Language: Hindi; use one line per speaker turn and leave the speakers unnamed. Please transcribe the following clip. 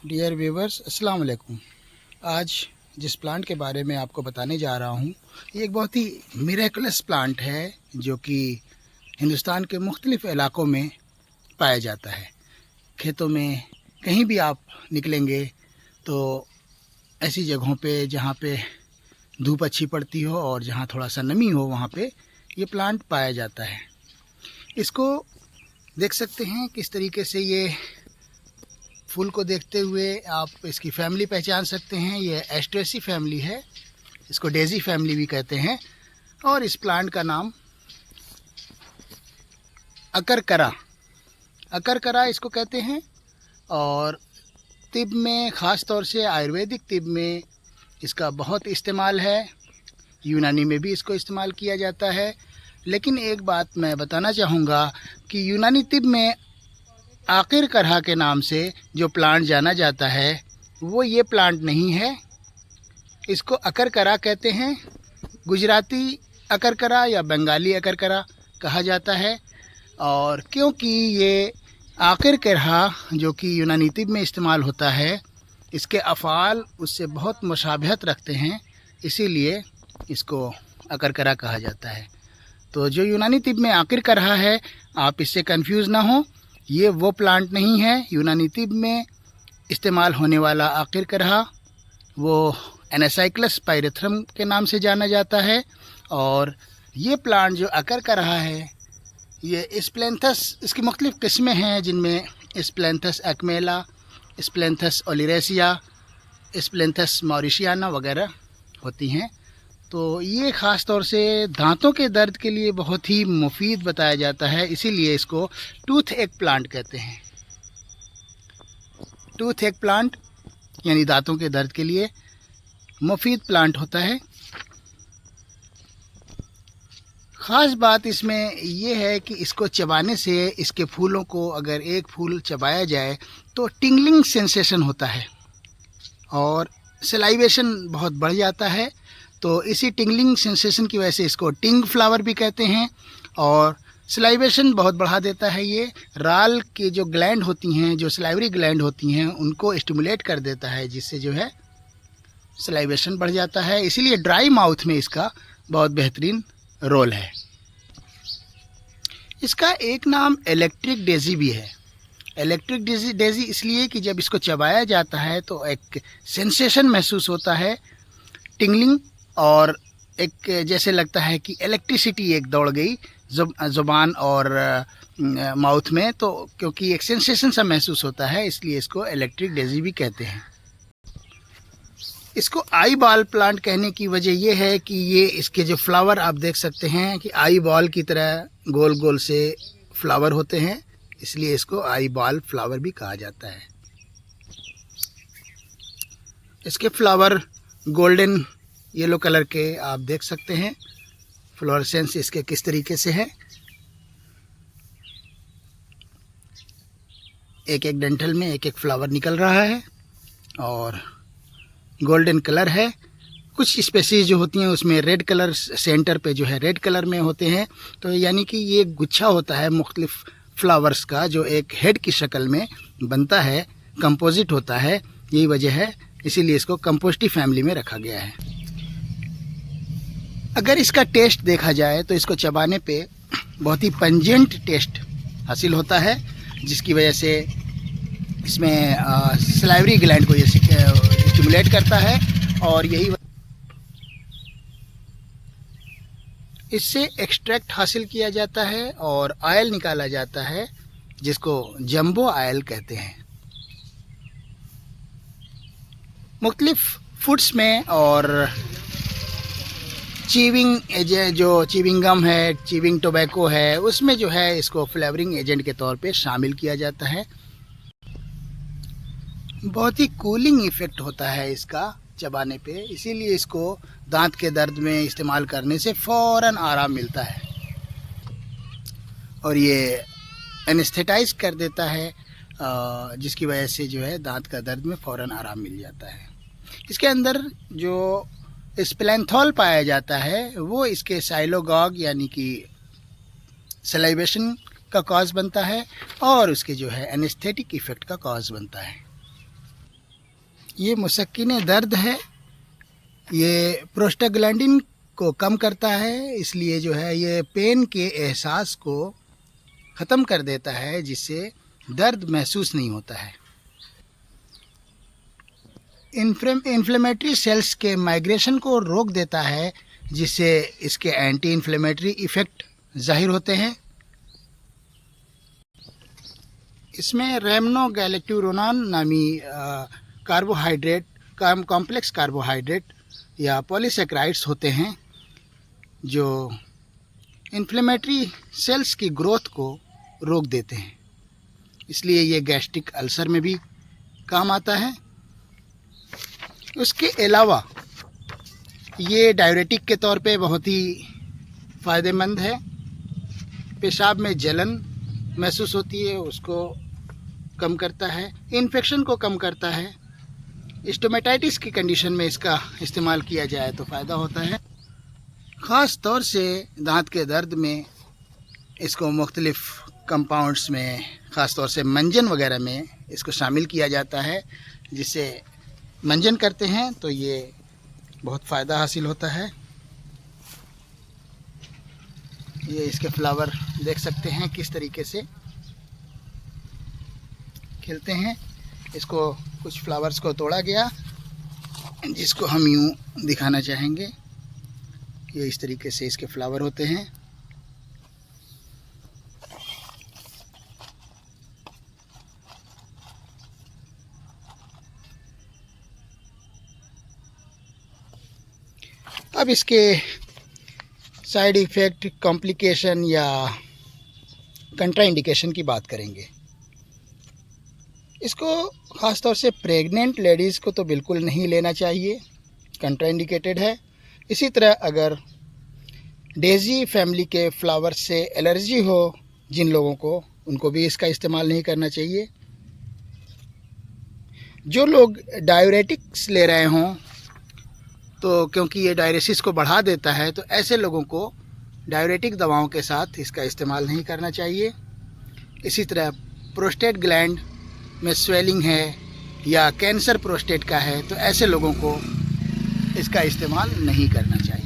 डियर व्यूवर्स, अस्सलाम वालेकुम। आज जिस प्लांट के बारे में आपको बताने जा रहा हूँ, ये एक बहुत ही मिरेकलस प्लांट है जो कि हिंदुस्तान के मुख्तलिफ़ इलाक़ों में पाया जाता है। खेतों में कहीं भी आप निकलेंगे तो ऐसी जगहों पे जहाँ पे धूप अच्छी पड़ती हो और जहाँ थोड़ा सा नमी हो, वहाँ पे ये प्लांट पाया जाता है। इसको देख सकते हैं किस तरीके से ये फूल को देखते हुए आप इसकी फैमिली पहचान सकते हैं। ये एस्ट्रेसी फैमिली है, इसको डेजी फैमिली भी कहते हैं। और इस प्लांट का नाम अकरकरा इसको कहते हैं। और तिब में, ख़ास तौर से आयुर्वेदिक तिब में इसका बहुत इस्तेमाल है। यूनानी में भी इसको इस्तेमाल किया जाता है। लेकिन एक बात मैं बताना चाहूँगा कि यूनानी तिब में आकिरकरा के नाम से जो प्लांट जाना जाता है वो ये प्लांट नहीं है। इसको अकरकरा कहते हैं। गुजराती अकरकरा या बंगाली अकरकरा कहा जाता है। और क्योंकि ये आकिरकरा जो कि यूनानी तिब में इस्तेमाल होता है, इसके अफ़ाल उससे बहुत मुशाबहत रखते हैं, इसीलिए इसको अकरकरा कहा जाता है। तो जो यूनानी तिब में आकिरकरा है, आप इससे कंफ्यूज ना हो, ये वो प्लांट नहीं है। यूनानी तिब में इस्तेमाल होने वाला आकिरकरा वो एनासाइक्लस पाइरेथ्रम के नाम से जाना जाता है। और ये प्लांट जो अकरकरा है, ये स्प्लेंथस, इसकी मुख्तलिफ़ किस्में हैं जिनमें स्प्लेंथस एक्मेला, स्प्लेंथस ओलिरेसिया, स्प्लेंथस मॉरिशियाना वगैरह होती हैं। तो ये ख़ास तौर से दांतों के दर्द के लिए बहुत ही मुफीद बताया जाता है, इसीलिए इसको टूथ एग प्लांट कहते हैं। टूथ एग प्लांट यानी दांतों के दर्द के लिए मुफीद प्लांट होता है। ख़ास बात इसमें यह है कि इसको चबाने से, इसके फूलों को अगर एक फूल चबाया जाए तो टिंगलिंग सेंसेशन होता है और सलाइवेशन बहुत बढ़ जाता है। तो इसी टिंगलिंग सेंसेशन की वजह से इसको टिंग फ्लावर भी कहते हैं। और सलाइवेशन बहुत बढ़ा देता है। ये राल की जो ग्लैंड होती हैं, जो सलाइवरी ग्लैंड होती हैं, उनको स्टिमुलेट कर देता है, जिससे जो है सलाइवेशन बढ़ जाता है। इसीलिए ड्राई माउथ में इसका बहुत बेहतरीन रोल है। इसका एक नाम इलेक्ट्रिक डेजी भी है। इलेक्ट्रिक डेजी इसलिए कि जब इसको चबाया जाता है तो एक सेंसेशन महसूस होता है, टिंगलिंग, और एक जैसे लगता है कि इलेक्ट्रिसिटी एक दौड़ गई ज़ुबान और माउथ में। तो क्योंकि एक सेंसेशन सा महसूस होता है, इसलिए इसको इलेक्ट्रिक डेजी भी कहते हैं। इसको आई बॉल प्लांट कहने की वजह यह है कि ये इसके जो फ्लावर आप देख सकते हैं कि आई बॉल की तरह गोल गोल से फ्लावर होते हैं, इसलिए इसको आई बॉल फ्लावर भी कहा जाता है। इसके फ्लावर गोल्डन येलो कलर के आप देख सकते हैं। फ्लोरेसेंस इसके किस तरीके से है। एक एक डंठल में एक एक फ्लावर निकल रहा है और गोल्डन कलर है। कुछ स्पेसीज जो होती हैं उसमें रेड कलर सेंटर पे जो है रेड कलर में होते हैं। तो यानी कि ये गुच्छा होता है मुख्तलिफ फ्लावर्स का, जो एक हेड की शक्ल में बनता है, कंपोजिट होता है। यही वजह है, इसीलिए इसको कंपोस्टी फैमिली में रखा गया है। अगर इसका टेस्ट देखा जाए तो इसको चबाने पे बहुत ही पंजेंट टेस्ट हासिल होता है, जिसकी वजह से इसमें सलाइवरी ग्लैंड को ये स्टिमुलेट करता है। और यही इससे एक्सट्रैक्ट हासिल किया जाता है और ऑयल निकाला जाता है, जिसको जंबो ऑयल कहते हैं। मुख्तलिफ फूड्स में और चीविंग गम है, चीविंग टोबैको है, उसमें जो है इसको फ्लेवरिंग एजेंट के तौर पे शामिल किया जाता है। बहुत ही कूलिंग इफ़ेक्ट होता है इसका चबाने पे, इसीलिए इसको दांत के दर्द में इस्तेमाल करने से फ़ौरन आराम मिलता है और ये एनेस्थेटाइज कर देता है, जिसकी वजह से जो है दांत का दर्द में फ़ौरन आराम मिल जाता है। इसके अंदर जो स्प्लेंथॉल पाया जाता है वो इसके साइलोगॉग यानी कि सलाइवेशन का कॉज बनता है और उसके जो है एनेस्थेटिक इफ़ेक्ट का कॉज बनता है। ये मुसक्किन दर्द है, ये प्रोस्टाग्लैंडिन को कम करता है, इसलिए जो है ये पेन के एहसास को ख़त्म कर देता है, जिससे दर्द महसूस नहीं होता है। इन्फ्लेमेटरी सेल्स के माइग्रेशन को रोक देता है, जिससे इसके एंटी इन्फ्लेमेटरी इफ़ेक्ट ज़ाहिर होते हैं। इसमें रेमनोगैलेक्टुरोनान नामी कार्बोहाइड्रेट कॉम्प्लेक्स कार्बोहाइड्रेट या पॉलीसेक्राइड्स होते हैं, जो इन्फ्लेमेटरी सेल्स की ग्रोथ को रोक देते हैं। इसलिए ये गैस्ट्रिक अल्सर में भी काम आता है। उसके अलावा ये डायरेटिक के तौर पे बहुत ही फ़ायदेमंद है। पेशाब में जलन महसूस होती है, उसको कम करता है, इन्फेक्शन को कम करता है। स्टोमेटाइटिस की कंडीशन में इसका इस्तेमाल किया जाए तो फ़ायदा होता है। ख़ास तौर से दांत के दर्द में इसको मुख्तलिफ़ कंपाउंड्स में, ख़ास तौर से मंजन वगैरह में इसको शामिल किया जाता है, जिससे मंजन करते हैं तो ये बहुत फ़ायदा हासिल होता है। ये इसके फ्लावर देख सकते हैं किस तरीके से खिलते हैं। इसको कुछ फ्लावर्स को तोड़ा गया, जिसको हम यूँ दिखाना चाहेंगे। ये इस तरीके से इसके फ्लावर होते हैं। अब इसके साइड इफ़ेक्ट, कॉम्प्लिकेशन या कंट्राइंडिकेशन की बात करेंगे। इसको ख़ास तौर से प्रेग्नेंट लेडीज़ को तो बिल्कुल नहीं लेना चाहिए, कंट्राइंडिकेटेड है। इसी तरह अगर डेज़ी फैमिली के फ्लावर से एलर्जी हो जिन लोगों को, उनको भी इसका इस्तेमाल नहीं करना चाहिए। जो लोग डायरेटिक्स ले रहे हों, तो क्योंकि ये डायरेसिस को बढ़ा देता है, तो ऐसे लोगों को डायरेटिक दवाओं के साथ इसका इस्तेमाल नहीं करना चाहिए। इसी तरह प्रोस्टेट ग्लैंड में स्वेलिंग है या कैंसर प्रोस्टेट का है, तो ऐसे लोगों को इसका इस्तेमाल नहीं करना चाहिए।